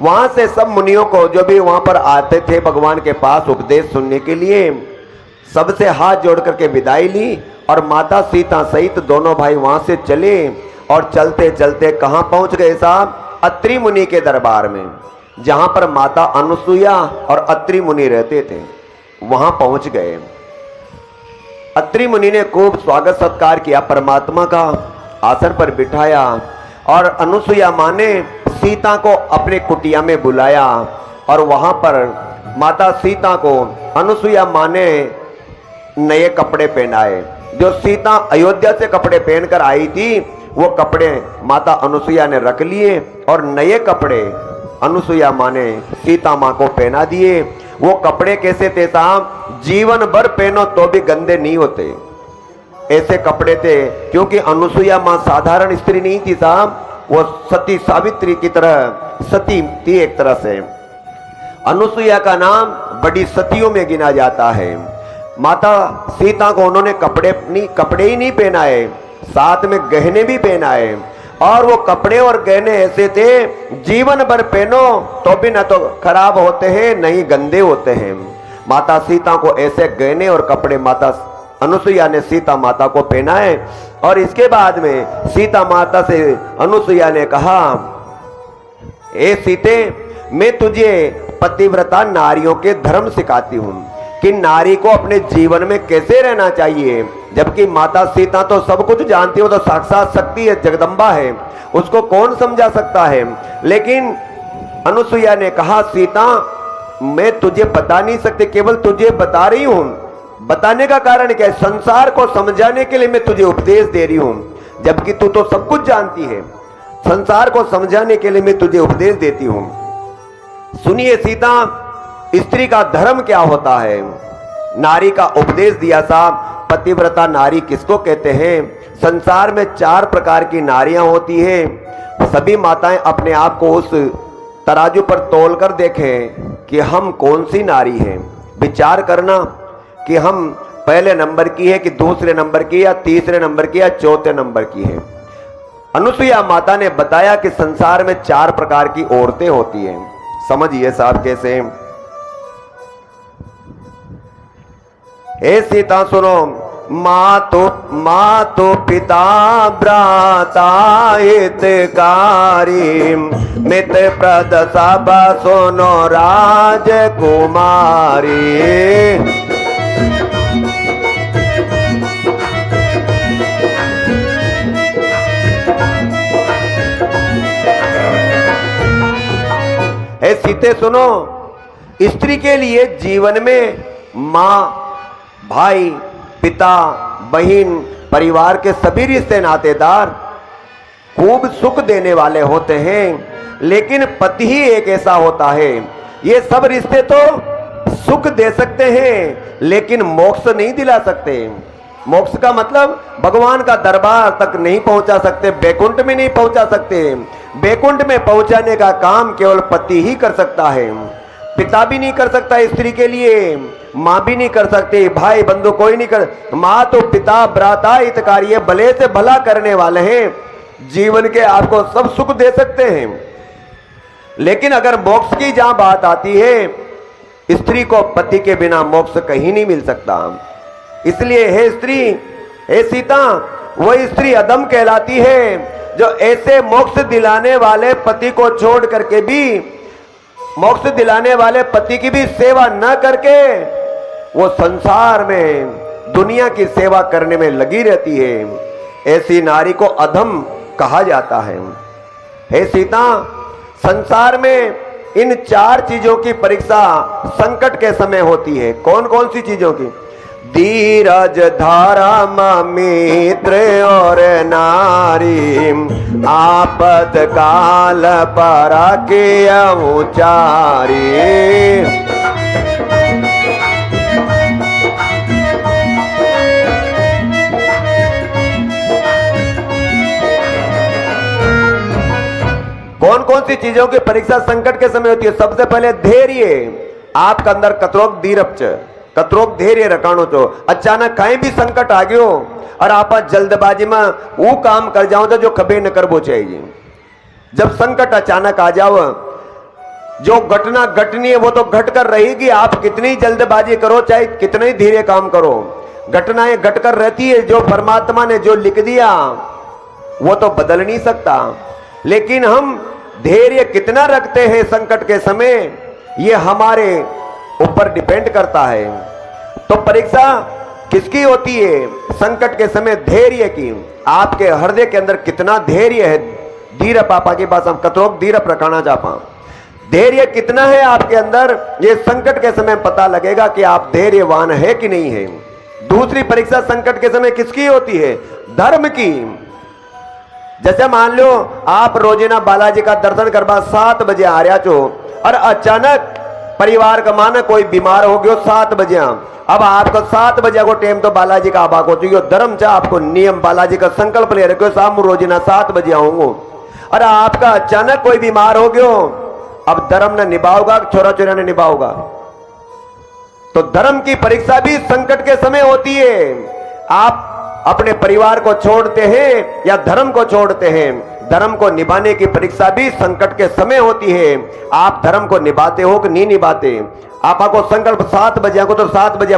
वहां से सब मुनियों को जो भी वहां पर आते थे भगवान के पास उपदेश सुनने के लिए, सबसे हाथ जोड़ करके विदाई ली और माता सीता सहित दोनों भाई वहां से चले। और चलते चलते कहां पहुंच गए साहब? अत्रि मुनि के दरबार में, जहां पर माता अनुसुईया और अत्रि मुनि रहते थे, वहां पहुंच गए। अत्रि मुनि ने खूब स्वागत सत्कार किया, परमात्मा का आसन पर बिठाया और अनुसुईया मां ने सीता को अपने कुटिया में बुलाया और वहां पर माता सीता को अनुसुईया मां ने नए कपड़े पहनाए। जो सीता अयोध्या से कपड़े पहनकर आई थी, वो कपड़े माता अनुसुईया ने रख लिए और नए कपड़े अनुसुईया मां ने सीता मां को पहना दिए। वो कपड़े कैसे थे साहब? जीवन भर पहनो तो भी गंदे नहीं होते, ऐसे कपड़े थे। क्योंकि अनुसुईया मां साधारण स्त्री नहीं थी साहब, वो सती सावित्री की तरह सती थी एक तरह से। अनुसुईया का नाम बड़ी सतियों में गिना जाता है। माता सीता को उन्होंने कपड़े ही नहीं पहनाए, साथ में गहने भी पहनाए। और वो कपड़े और गहने ऐसे थे, जीवन भर पहनो तो भी न तो खराब होते हैं न ही गंदे होते हैं। माता सीता को ऐसे गहने और कपड़े माता अनुसुईया ने सीता माता को पहनाए। और इसके बाद में सीता माता से अनुसुईया ने कहा, ए सीते, मैं तुझे पतिव्रता नारियों के धर्म सिखाती हूं कि नारी को अपने जीवन में कैसे रहना चाहिए। जबकि माता सीता तो सब कुछ जानती हो, तो साक्षात शक्ति है, जगदम्बा है, उसको कौन समझा सकता है। लेकिन अनुसुईया ने कहा, सीता मैं तुझे बता नहीं सकती, केवल तुझे बता रही हूं। बताने का कारण क्या है? संसार को समझाने के लिए मैं तुझे उपदेश दे रही हूं, जबकि तू तो सब कुछ जानती है। संसार को समझाने के लिए मैं तुझे उपदेश देती हूं। सुनिए सीता, स्त्री का धर्म क्या होता है। नारी का उपदेश दिया साहब। पतिव्रता नारी किसको कहते हैं? संसार में 4 प्रकार की नारियां होती हैं। सभी माताएं अपने आप को उस तराजू पर तोल कर देखें कि हम कौन सी नारी हैं। विचार करना कि हम पहले नंबर की है कि दूसरे नंबर की या तीसरे नंबर की या चौथे नंबर की है। अनुसुईया माता ने बताया कि संसार में 4 प्रकार की औरतें होती हैं। समझिए साहब कैसे। हे सीता सुनो, माँ तो पिता भ्राता हितकारी, मित्र प्रद सब सुनो राजकुमारी। हे सीते सुनो, स्त्री के लिए जीवन में माँ, भाई, पिता, बहन, परिवार के सभी रिश्ते नातेदार खूब सुख देने वाले होते हैं। लेकिन पति ही एक ऐसा होता है, ये सब रिश्ते तो सुख दे सकते हैं लेकिन मोक्ष नहीं दिला सकते। मोक्ष का मतलब भगवान का दरबार तक नहीं पहुंचा सकते, बैकुंठ में नहीं पहुंचा सकते। बैकुंठ में पहुंचाने का काम केवल पति ही कर सकता है। पिता भी नहीं कर सकता स्त्री के लिए, माँ भी नहीं कर सकती, भाई बंधु कोई नहीं कर। माँ तो पिता भ्राता हितकारी है, भले से भला करने वाले हैं, जीवन के आपको सब सुख दे सकते हैं। लेकिन अगर मोक्ष की जहां बात आती है, स्त्री को पति के बिना मोक्ष कहीं नहीं मिल सकता। इसलिए हे स्त्री, हे सीता, वह स्त्री अधम कहलाती है जो ऐसे मोक्ष दिलाने वाले पति को छोड़ करके भी, मोक्ष दिलाने वाले पति की भी सेवा न करके वो संसार में दुनिया की सेवा करने में लगी रहती है। ऐसी नारी को अधम कहा जाता है। हे सीता, संसार में इन 4 चीजों की परीक्षा संकट के समय होती है। कौन कौन सी चीजों की? धीरज, धर्म, मित्र और नारी, आपद काल पराके उचारी। कौन कौन सी चीजों की परीक्षा संकट के समय होती है? सबसे पहले धैर्य। आपका अंदर कतरोक धीरज, कतरोक धैर्य रखाणो छो। अचानक कहीं भी संकट आ गयो और आप जल्दबाजी में वो काम कर जाओ तो जो कभी न करबो चाहिए। जब संकट अचानक आ जाओ जो घटना घटनी है वो तो घट कर रहेगी। आप कितनी जल्दबाजी करो, चाहे कितने धीरे काम करो, घटनाएं घटकर रहती है। जो परमात्मा ने जो लिख दिया वो तो बदल नहीं सकता। लेकिन हम धैर्य कितना रखते हैं संकट के समय, ये हमारे ऊपर डिपेंड करता है। तो परीक्षा किसकी होती है? संकट के समय धैर्य की। आपके हृदय के अंदर कितना धैर्य है? धीर पापा की बात हम कतरोक धीर प्रकाना चापा, धैर्य कितना है आपके अंदर, ये संकट के समय पता लगेगा कि आप धैर्यवान है कि नहीं है। दूसरी परीक्षा संकट के समय किसकी होती है? धर्म की। जैसे मान लो आप रोजाना बालाजी का दर्शन करवा 7 बजे आ रहा छो और अचानक परिवार का माना कोई बीमार हो गयो 7 बजे, अब आपको 7 बजे को टाइम तो बालाजी का आबाक हो चुकी, धर्म से आपको नियम बालाजी का संकल्प ले रखे हो, शाम रोजाना 7 बजे आऊंगा, और आपका अचानक कोई बीमार हो गयो, अब धर्म न निभाओगा, छोरा छोरा ने निभाओगा। तो धर्म की परीक्षा भी संकट के समय होती है। आप अपने परिवार को छोड़ते हैं या धर्म को छोड़ते हैं, धर्म को निभाने की परीक्षा भी संकट के समय होती है। आप धर्म को निभाते हो कि नहीं निभाते? आपको संकल्प 7 बजे को तो 7 बजे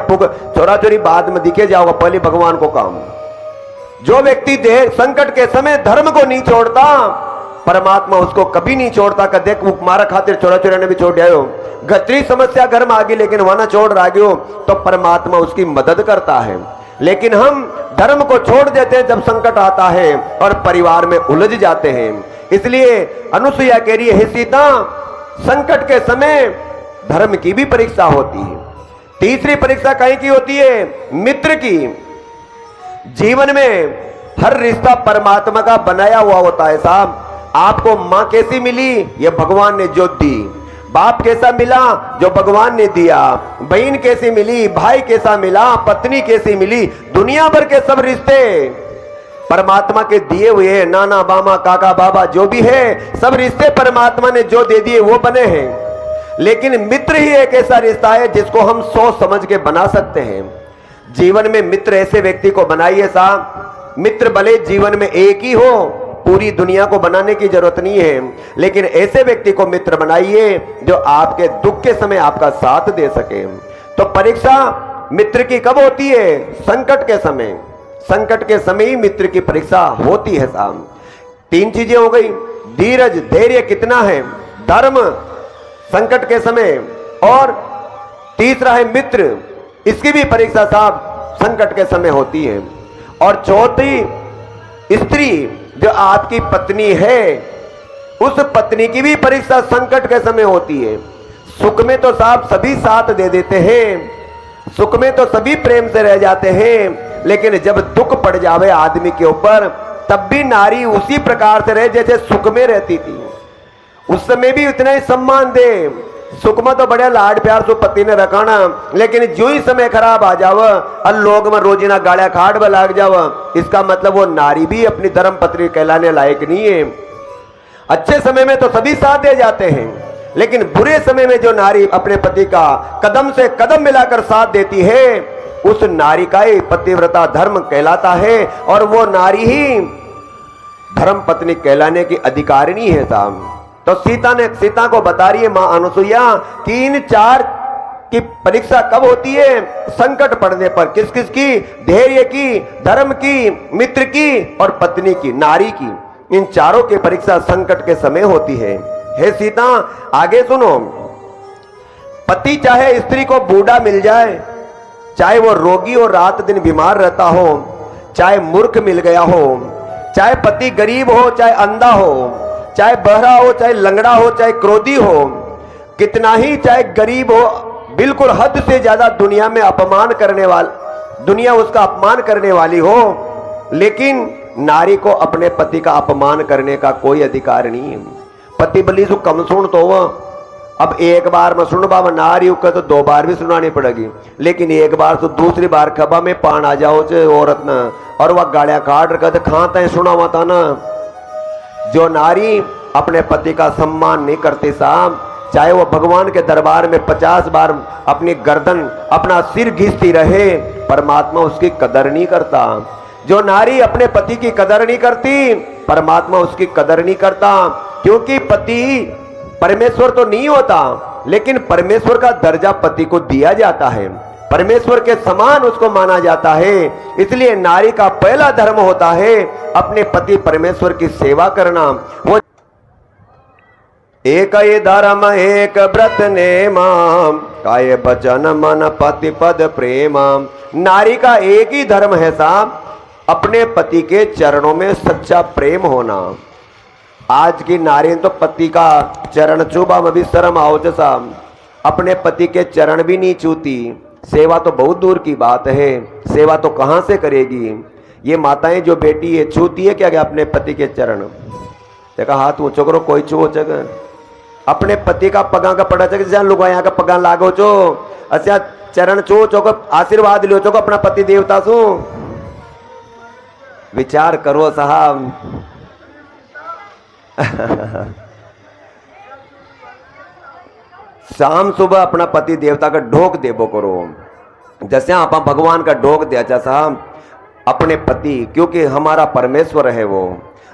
छोरा छोरी बाद में दिखे जाओगा, पहले भगवान को काम। जो व्यक्ति संकट के समय धर्म को नहीं छोड़ता, परमात्मा उसको कभी नहीं छोड़ता। का देख मारा खातिर छोरा छोरा ने भी छोड़ आयो, गत्री समस्या घर में आ गई लेकिन वहां छोड़ रहा गयो, तो परमात्मा उसकी मदद करता है। लेकिन हम धर्म को छोड़ देते हैं जब संकट आता है और परिवार में उलझ जाते हैं। इसलिए अनुसुईया कह रही है, सीता संकट के समय धर्म की भी परीक्षा होती है। तीसरी परीक्षा कहीं की होती है? मित्र की। जीवन में हर रिश्ता परमात्मा का बनाया हुआ होता है साहब। आपको मां कैसी मिली? ये भगवान ने जो दी। बाप कैसा मिला? जो भगवान ने दिया। बहन कैसी मिली? भाई कैसा मिला? पत्नी कैसी मिली? दुनिया भर के सब रिश्ते परमात्मा के दिए हुए हैं। नाना बामा काका बाबा जो भी है, सब रिश्ते परमात्मा ने जो दे दिए वो बने हैं। लेकिन मित्र ही एक ऐसा रिश्ता है जिसको हम सोच समझ के बना सकते हैं। जीवन में मित्र ऐसे व्यक्ति को बनाइए साहब। मित्र भले जीवन में एक ही हो, पूरी दुनिया को बनाने की जरूरत नहीं है, लेकिन ऐसे व्यक्ति को मित्र बनाइए जो आपके दुख के समय आपका साथ दे सके। तो परीक्षा मित्र की कब होती है? संकट के समय। संकट के समय ही मित्र की परीक्षा होती है साहब। 3 चीजें हो गई, धीरज, धैर्य कितना है, धर्म संकट के समय, और तीसरा है मित्र, इसकी भी परीक्षा साहब संकट के समय होती है। और चौथी, स्त्री जो आपकी पत्नी है, उस पत्नी की भी परीक्षा संकट के समय होती है। सुख में तो साहब सभी साथ दे देते हैं, सुख में तो सभी प्रेम से रह जाते हैं, लेकिन जब दुख पड़ जावे आदमी के ऊपर, तब भी नारी उसी प्रकार से रहे जैसे सुख में रहती थी। उस समय भी उतना ही सम्मान दे। सुख में तो बड़े लाड प्यार से पति ने रखाना, लेकिन जो ही समय खराब आ जाव और लोग में रोजीना गाड़िया खाड़ में लाग जाव, इसका मतलब वो नारी भी अपनी धर्म पत्नी कहलाने लायक नहीं है। अच्छे समय में तो सभी साथ दे जाते हैं, लेकिन बुरे समय में जो नारी अपने पति का कदम से कदम मिलाकर साथ देती है, उस नारी का ही पतिव्रता धर्म कहलाता है, और वो नारी ही धर्म पत्नी कहलाने की अधिकारिणी है साहब। तो सीता को बता रही है मां अनुसुईया कि इन 4 की परीक्षा कब होती है? संकट पड़ने पर। किस किस की? धैर्य की, धर्म की, मित्र की और पत्नी की, नारी की। इन चारों की परीक्षा संकट के समय होती है। हे सीता आगे सुनो, पति चाहे स्त्री को बूढ़ा मिल जाए, चाहे वो रोगी और रात दिन बीमार रहता हो, चाहे मूर्ख मिल गया हो, चाहे पति गरीब हो, चाहे अंधा हो, चाहे बहरा हो, चाहे लंगड़ा हो, चाहे क्रोधी हो, कितना ही चाहे गरीब हो, बिल्कुल हद से ज्यादा दुनिया में अपमान करने वाला, दुनिया उसका अपमान करने वाली हो, लेकिन नारी को अपने पति का अपमान करने का कोई अधिकार नहीं है। पति बली सु कम सुन तो अब एक बार में सुन बाबा नारी को तो 2 बार भी सुनानी पड़ेगी, लेकिन एक बार तो दूसरी बार खबा में पान आ जाओ चे औरत न, और वह गाड़िया काट रखा खाता है सुना माता ना। जो नारी अपने पति का सम्मान नहीं करती साहब, चाहे वो भगवान के दरबार में 50 बार अपनी गर्दन अपना सिर घिसती रहे, परमात्मा उसकी कदर नहीं करता। जो नारी अपने पति की कदर नहीं करती, परमात्मा उसकी कदर नहीं करता, क्योंकि पति परमेश्वर तो नहीं होता, लेकिन परमेश्वर का दर्जा पति को दिया जाता है, परमेश्वर के समान उसको माना जाता है। इसलिए नारी का पहला धर्म होता है अपने पति परमेश्वर की सेवा करना। वो एक ही धर्म एक व्रत नेमा, काय बचन मन पति पद प्रेमा। नारी का एक ही धर्म है साहब, अपने पति के चरणों में सच्चा प्रेम होना। आज की नारी तो पति का चरण चूबा में भी शर्म आओ जैसा, अपने पति के चरण भी नहीं छूती। सेवा तो बहुत दूर की बात है, सेवा तो कहां से करेगी। ये माताएं जो बेटी है छूती है क्या अपने पति के चरण? देखा हाथ ऊंचो करो, कोई छू जगह अपने पति का पगा का पड़ा चक जहां लोग यहाँ का पगा लागो चो, अच्छा चरण चो चोक आशीर्वाद लियो चोक अपना पति देवता सु। विचार करो साहब। शाम सुबह अपना पति देवता का ढोक देबो करो, जैसे आप भगवान का ढोक दिया जा साहब अपने पति, क्योंकि हमारा परमेश्वर है वो।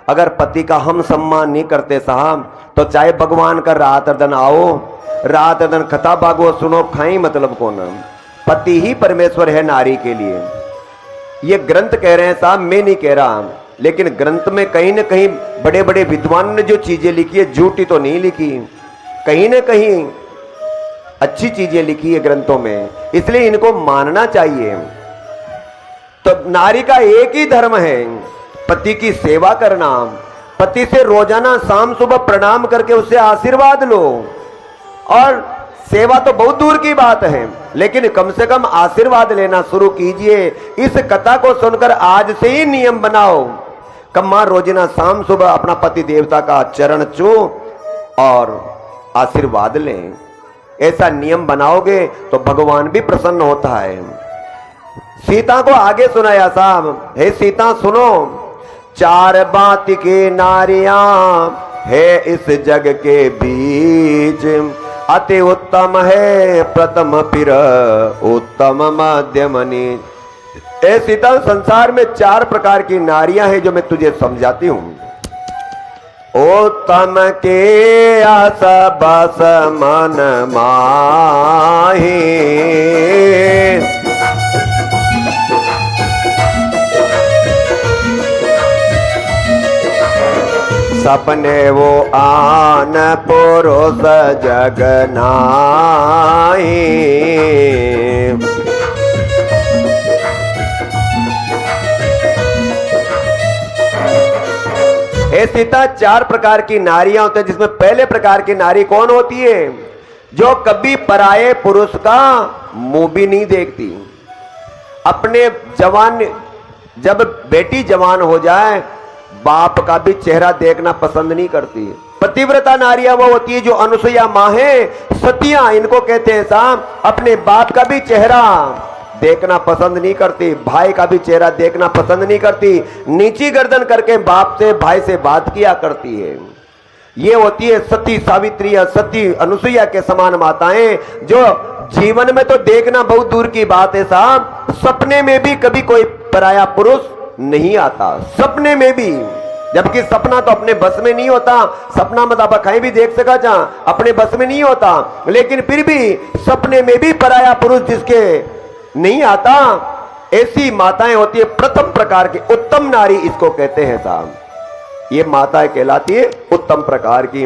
अगर पति का हम सम्मान नहीं करते साहब तो चाहे भगवान का रात दिन आओ, रात दिन कथा भागो सुनो, खाई मतलब कौन। पति ही परमेश्वर है नारी के लिए। ये ग्रंथ कह रहे हैं साहब, मैं नहीं कह रहा, लेकिन ग्रंथ में कहीं न कहीं बड़े बड़े विद्वान ने जो चीजें लिखी है झूठी तो नहीं लिखी, कहीं न कहीं अच्छी चीजें लिखी है ग्रंथों में, इसलिए इनको मानना चाहिए। तो नारी का एक ही धर्म है पति की सेवा करना। पति से रोजाना शाम सुबह प्रणाम करके उससे आशीर्वाद लो। और सेवा तो बहुत दूर की बात है, लेकिन कम से कम आशीर्वाद लेना शुरू कीजिए। इस कथा को सुनकर आज से ही नियम बनाओ, कम्मा रोजाना शाम सुबह अपना पति देवता का चरण छू और आशीर्वाद लें। ऐसा नियम बनाओगे तो भगवान भी प्रसन्न होता है। सीता को आगे सुनाया साहब, हे सीता सुनो, चार बात के नारियां है इस जग के बीच, अति उत्तम है प्रथम फिर उत्तम मध्यम नीच। ए सीता, संसार में चार प्रकार की नारियां हैं जो मैं तुझे समझाती हूं। उत्तम के आस बस मन माही, सपने वो आन पुरुष जग नाहीं। ए सीता, चार प्रकार की नारियां होती है, जिसमें पहले प्रकार की नारी कौन होती है? जो कभी पराये पुरुष का मुंह भी नहीं देखती। अपने जवान, जब बेटी जवान हो जाए बाप का भी चेहरा देखना पसंद नहीं करती। पतिव्रता नारियां वो होती है जो अनुसुईया माँ है, सतियां इनको कहते हैं साहब, अपने बाप का भी चेहरा देखना पसंद नहीं करती, भाई का भी चेहरा देखना पसंद नहीं करती, नीची गर्दन करके बाप से भाई से बात किया करती है। ये होती है सती सावित्री या सती अनुसुईया के समान माताएं, जो जीवन में तो देखना बहुत दूर की बात है साहब, सपने में भी कभी कोई पराया पुरुष नहीं आता, सपने में भी। जबकि सपना तो अपने बस में नहीं होता, सपना मतलब कहीं भी देख सका जा, अपने बस में नहीं होता, लेकिन फिर भी सपने में भी पराया पुरुष जिसके नहीं आता, ऐसी माताएं होती है प्रथम प्रकार की, उत्तम नारी इसको कहते हैं साहब। ये माताएं कहलाती है उत्तम प्रकार की।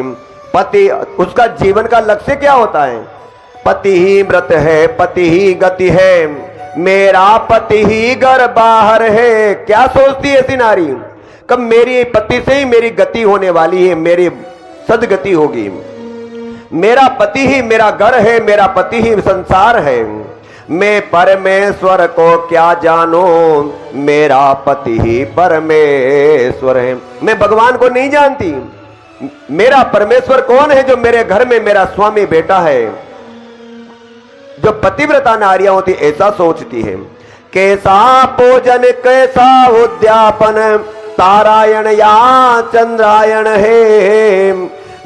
पति, उसका जीवन का लक्ष्य क्या होता है? पति ही व्रत है, पति ही गति है, मेरा पति ही घर बाहर है। क्या सोचती है ऐसी नारी? कब मेरी पति से ही मेरी गति होने वाली है, मेरी सदगति होगी। मेरा पति ही मेरा घर है, मेरा पति ही संसार है। मैं परमेश्वर को क्या जानूं, मेरा पति ही परमेश्वर है। मैं भगवान को नहीं जानती, मेरा परमेश्वर कौन है जो मेरे घर में मेरा स्वामी बैठा है। जो पतिव्रता नारियां होती ऐसा सोचती है। कैसा पूजन कैसा उद्यापन, तारायण या चंद्रायण है,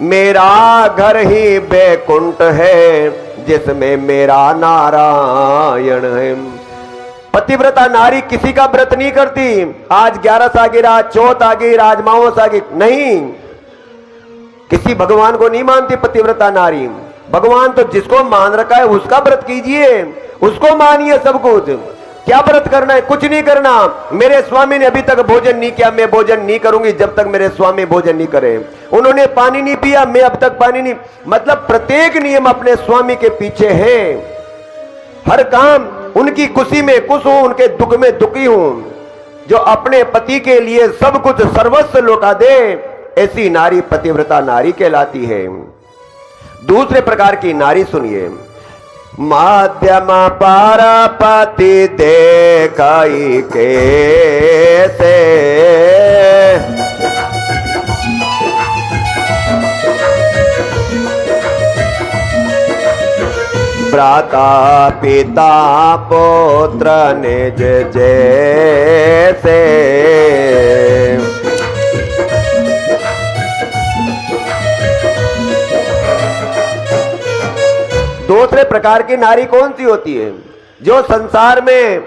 मेरा घर ही बैकुंठ है, जिसमें मेरा नारायण है। पतिव्रता नारी किसी का व्रत नहीं करती, आज 11 आ गई, आज चौथ आ गई, आज मावस आ गई, नहीं। किसी भगवान को नहीं मानती पतिव्रता नारी। भगवान तो जिसको मान रखा है उसका व्रत कीजिए, उसको मानिए सब कुछ। क्या व्रत करना है? कुछ नहीं करना। मेरे स्वामी ने अभी तक भोजन नहीं किया, मैं भोजन नहीं करूंगी जब तक मेरे स्वामी भोजन नहीं करे। उन्होंने पानी नहीं पिया, मैं अब तक पानी नहीं। मतलब प्रत्येक नियम अपने स्वामी के पीछे है। हर काम उनकी खुशी में खुश हूं, उनके दुख में दुखी हूं। जो अपने पति के लिए सब कुछ सर्वस्व लौटा दे, ऐसी नारी पतिव्रता नारी कहलाती है। दूसरे प्रकार की नारी सुनिए। माध्यम पारपति देखाई कैसे, भ्राता पिता पुत्र निज जैसे। दूसरे प्रकार की नारी कौन सी होती है? जो संसार में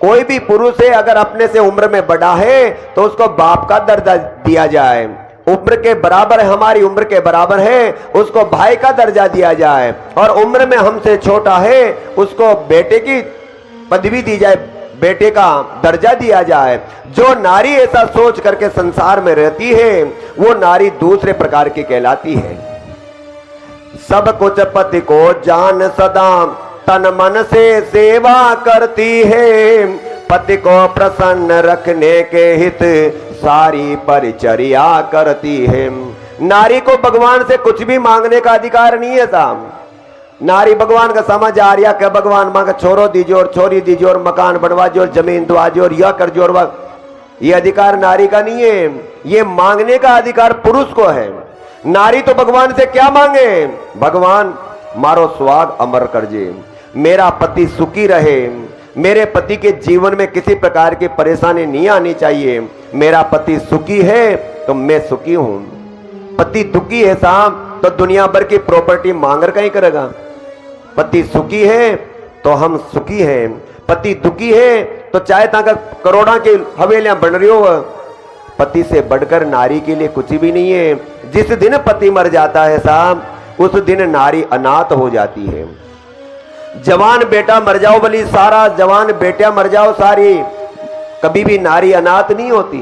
कोई भी पुरुष है, अगर अपने से उम्र में बड़ा है तो उसको बाप का दर्जा दिया जाए। उम्र के बराबर है, हमारी उम्र के बराबर है, उसको भाई का दर्जा दिया जाए। और उम्र में हमसे छोटा है उसको बेटे की पदवी दी जाए, बेटे का दर्जा दिया जाए। जो नारी ऐसा सोच करके संसार में रहती है वो नारी दूसरे प्रकार की कहलाती है। सब कुछ पति को जान सदा तन मन से सेवा करती है, पति को प्रसन्न रखने के हित सारी परिचर्या करती है। नारी को भगवान से कुछ भी मांगने का अधिकार नहीं है साहब। नारी भगवान का समझ आ रहा कि भगवान मांग छोरो दीजिए और छोरी दीजिए और मकान बनवाजिए और जमीन दवाजिए और यह कर जो और वह, ये अधिकार नारी का नहीं है। ये मांगने का अधिकार पुरुष को है। नारी तो भगवान से क्या मांगे? भगवान मारो सुहाग अमर करजे, मेरा पति सुखी रहे, मेरे पति के जीवन में किसी प्रकार की परेशानी नहीं आनी चाहिए। मेरा पति सुखी है तो मैं सुखी हूं। पति दुखी है साहब तो दुनिया भर की प्रॉपर्टी मांग कर कहीं करेगा। पति सुखी है तो हम सुखी हैं। पति दुखी है तो चाहे तक करोड़ों की हवेलियां बन रही हो, पति से बढ़कर नारी के लिए कुछ भी नहीं है। जिस दिन पति मर जाता है साहब, उस दिन नारी अनाथ हो जाती है। जवान बेटा मर जाओ भली सारा, जवान बेटा मर जाओ सारी, कभी भी नारी अनाथ नहीं होती।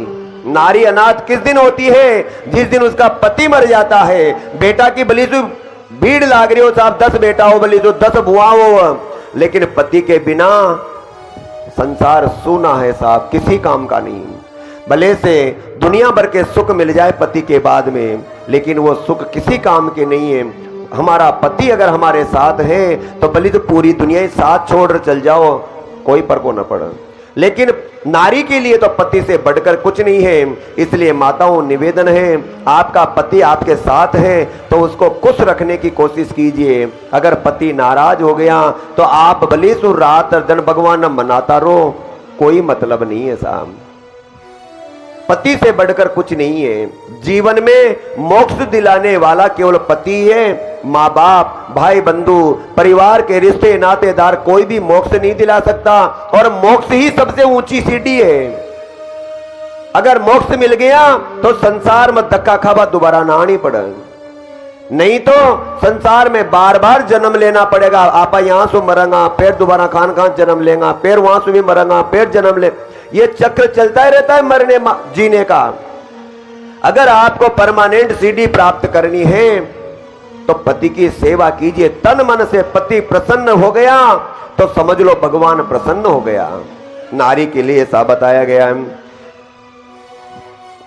नारी अनाथ किस दिन होती है? जिस दिन उसका पति मर जाता है। बेटा की भली से भीड़ लाग रही हो साहब, 10 बेटा हो भली तो 10 बुआ हो, लेकिन पति के बिना संसार सूना है साहब, किसी काम का नहीं। भले से दुनिया भर के सुख मिल जाए पति के बाद में, लेकिन वो सुख किसी काम के नहीं है। हमारा पति अगर हमारे साथ है तो भले तो पूरी दुनिया ही साथ छोड़ चल जाओ, कोई फर्क न पड़े, लेकिन नारी के लिए तो पति से बढ़कर कुछ नहीं है। इसलिए माताओं निवेदन है, आपका पति आपके साथ है तो उसको खुश रखने की कोशिश कीजिए। अगर पति नाराज हो गया तो आप भले सो रात दिन भगवान मनाता रहो, कोई मतलब नहीं है साहब। पति से बढ़कर कुछ नहीं है। जीवन में मोक्ष दिलाने वाला केवल पति है। माँ बाप, भाई बंधु, परिवार के रिश्ते नातेदार कोई भी मोक्ष नहीं दिला सकता, और मोक्ष ही सबसे ऊंची सीढ़ी है। अगर मोक्ष मिल गया तो संसार में धक्का खावा दोबारा ना आनी पड़े, नहीं तो संसार में बार बार जन्म लेना पड़ेगा। आप यहां से मरेगा, फिर दोबारा खान जन्म लेगा, फिर वहां से भी मरेगा, फिर जन्म ले, ये चक्र चलता ही रहता है मरने जीने का। अगर आपको परमानेंट सीढ़ी प्राप्त करनी है तो पति की सेवा कीजिए तन मन से। पति प्रसन्न हो गया तो समझ लो भगवान प्रसन्न हो गया। नारी के लिए ऐसा बताया गया है,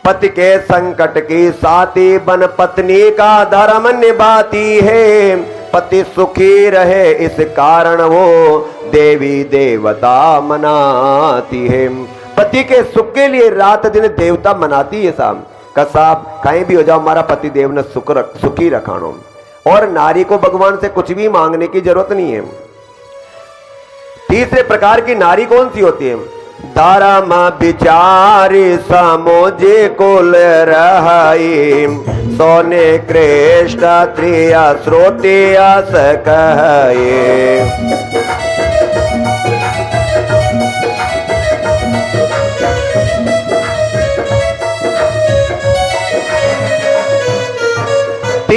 पति के संकट की साथी बन पत्नी का धर्म निभाती है। पति सुखी रहे इस कारण वो देवी देवता मनाती है। पति के सुख के लिए रात दिन देवता मनाती है साहब। साहब कहीं भी हो जाओ, हमारा पति देव ने सुखी रखानो। और नारी को भगवान से कुछ भी मांगने की जरूरत नहीं है। तीसरे प्रकार की नारी कौन सी होती है? धर्म विचारी समोजे कुल रहाई, सोने कृष्ण त्रिया श्रोतिया सकहे।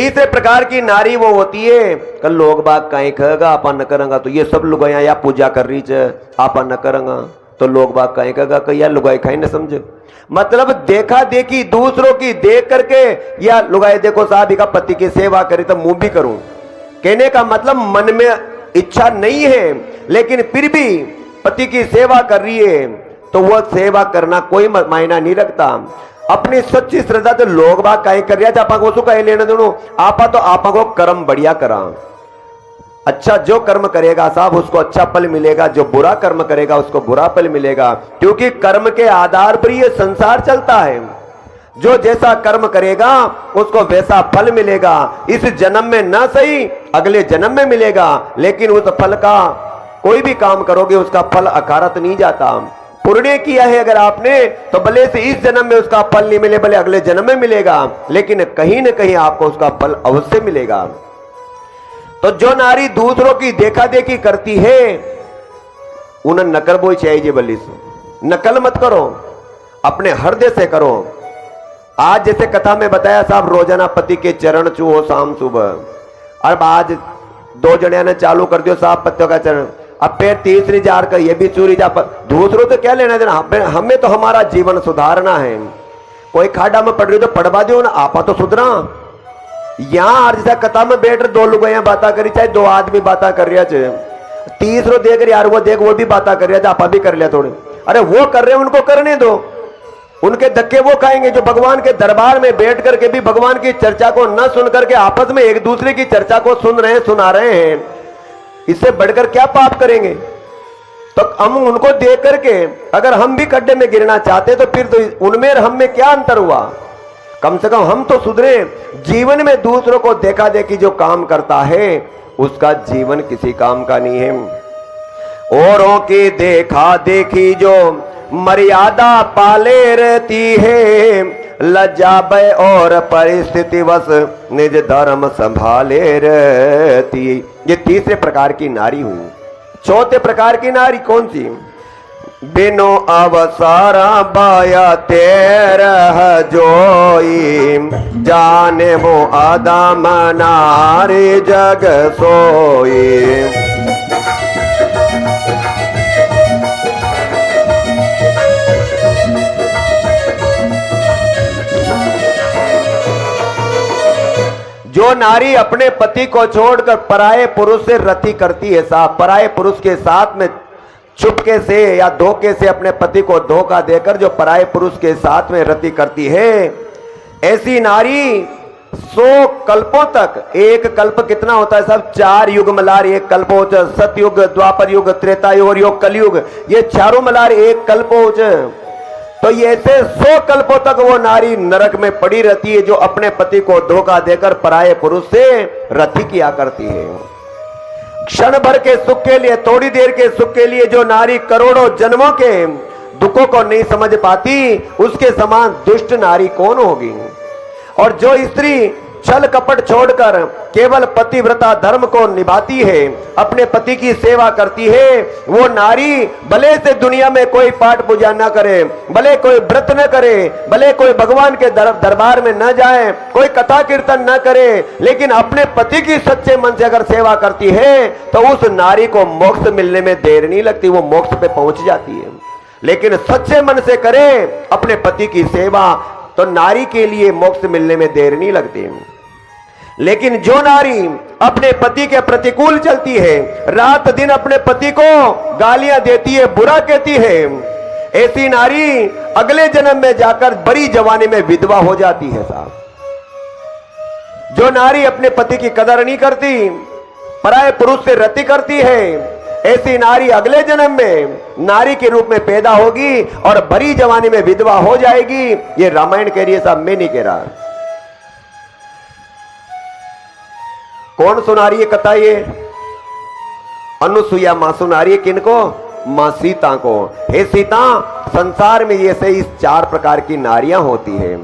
तीसरे प्रकार की नारी वो होती है कल लोग बाग कहीं कहेगा आपा न करेंगा, तो ये सब लुगाइया या पूजा कर रही चे आपा न करेंगा तो लोग बाग कहीं कहेगा कि या लुगाई खाई न समझे। मतलब देखा देखी दूसरों की देख करके या लुगाई देखो साहब का पति की सेवा करी तो मुंह भी करूं, कहने का मतलब मन में इच्छा नहीं है लेकिन फिर भी पति की सेवा कर रही है तो वह सेवा करना कोई मायना नहीं रखता। अपनी सच्ची श्रद्धा तो लोग बाग कहीं कर रहा था आपा को कहीं लेने दोनों आपा तो आपा को कर्म बढ़िया करा। अच्छा जो कर्म करेगा साहब उसको अच्छा फल मिलेगा, जो बुरा कर्म करेगा उसको बुरा फल मिलेगा, क्योंकि कर्म के आधार पर ये संसार चलता है। जो जैसा कर्म करेगा उसको वैसा फल मिलेगा, इस जन्म में ना सही अगले जन्म में मिलेगा, लेकिन उस फल का कोई भी काम करोगे उसका फल अकारत नहीं जाता। पुण्य किया है अगर आपने तो भले से इस जन्म में उसका फल नहीं मिले भले अगले जन्म में मिलेगा, लेकिन कहीं ना कहीं आपको उसका फल अवश्य मिलेगा। तो जो नारी दूसरों की देखा देखी करती है उन्हें नकल बोई चाहिए, बल्ली से नकल मत करो, अपने हृदय से करो। आज जैसे कथा में बताया साहब रोजाना पति के चरण छुओ शाम सुबह, अब आज 2 जणिया ने चालू कर दियो साहब पतियों का चरण, अब फिर तीसरी जार का ये भी चूरी जा पर दूसरों तो क्या लेना देना, हमें तो हमारा जीवन सुधारना है। कोई खाड़ा में पड़ रही तो पड़वा दो ना, आपा तो सुधरा। यहाँ जैसा कथा में बैठ रहे 2 लोग यहाँ बातें करी चाहे 2 आदमी बातें कर रहा चाहे तीसरो देख यार वो देख वो भी बातें कर रहा आपा भी कर लिया थोड़ी, अरे वो कर रहे उनको करने दो, उनके धक्के वो खाएंगे जो भगवान के दरबार में बैठ करके भी भगवान की चर्चा को न सुन करके आपस में एक दूसरे की चर्चा को सुन रहे हैं सुना रहे हैं, इससे बढ़कर क्या पाप करेंगे। तो हम उनको देख करके अगर हम भी गड्ढे में गिरना चाहते तो फिर तो उनमें और हम में क्या अंतर हुआ, कम से कम हम तो सुधरे। जीवन में दूसरों को देखा देखी जो काम करता है उसका जीवन किसी काम का नहीं है। औरों की देखा देखी जो मर्यादा पाले रहती है, लज्जा भय और परिस्थिति वश निज धर्म संभाले रहती। ये तीसरे प्रकार की नारी हुई। चौथे प्रकार की नारी कौन सी? बिनो अवसारा बाया तेरह जोई, जाने वो आदम नारी जग सोई। जो नारी अपने पति को छोड़कर पराये पुरुष से रति करती है साहब, पराये पुरुष के साथ में चुपके से या धोखे से अपने पति को धोखा देकर जो पराये पुरुष के साथ में रति करती है, ऐसी नारी 100 कल्पों तक, एक कल्प कितना होता है साहब 4 युग मलार एक कल्प हो, सतयुग द्वापर युग त्रेता युग और योग कलयुग, ये चारों मलार एक कल्प हो। तो ये ऐसे 100 कल्पों तक वो नारी नरक में पड़ी रहती है जो अपने पति को धोखा देकर पराये पुरुष से रति किया करती है। क्षण भर के सुख के लिए, थोड़ी देर के सुख के लिए जो नारी करोड़ों जन्मों के दुखों को नहीं समझ पाती, उसके समान दुष्ट नारी कौन होगी। और जो स्त्री छल कपट छोड़कर केवल पतिव्रता धर्म को निभाती है, अपने पति की सेवा करती है, वो नारी भले से दुनिया में कोई पाठ पूजा न करे, भले कोई व्रत न करे, भले कोई भगवान के दरबार में न जाए, कोई कथा कीर्तन न करे, लेकिन अपने पति की सच्चे मन से अगर सेवा करती है तो उस नारी को मोक्ष मिलने में देर नहीं लगती, वो मोक्ष पे पहुंच जाती है। लेकिन सच्चे मन से करे अपने पति की सेवा तो नारी के लिए मोक्ष मिलने में देर नहीं लगती। लेकिन जो नारी अपने पति के प्रतिकूल चलती है, रात दिन अपने पति को गालियां देती है, बुरा कहती है, ऐसी नारी अगले जन्म में जाकर बड़ी जवानी में विधवा हो जाती है साहब। जो नारी अपने पति की कदर नहीं करती, पराये पुरुष से रति करती है, ऐसी नारी अगले जन्म में नारी के रूप में पैदा होगी और बड़ी जवानी में विधवा हो जाएगी। ये रामायण कह रही है साहब, मैं नहीं कह रहा। कौन सुना रही है कथा? ये अनुसुईया मां सुना रही है। किनको? मां सीता को। हे सीता, संसार में ये से इस 4 प्रकार की नारियां होती हैं।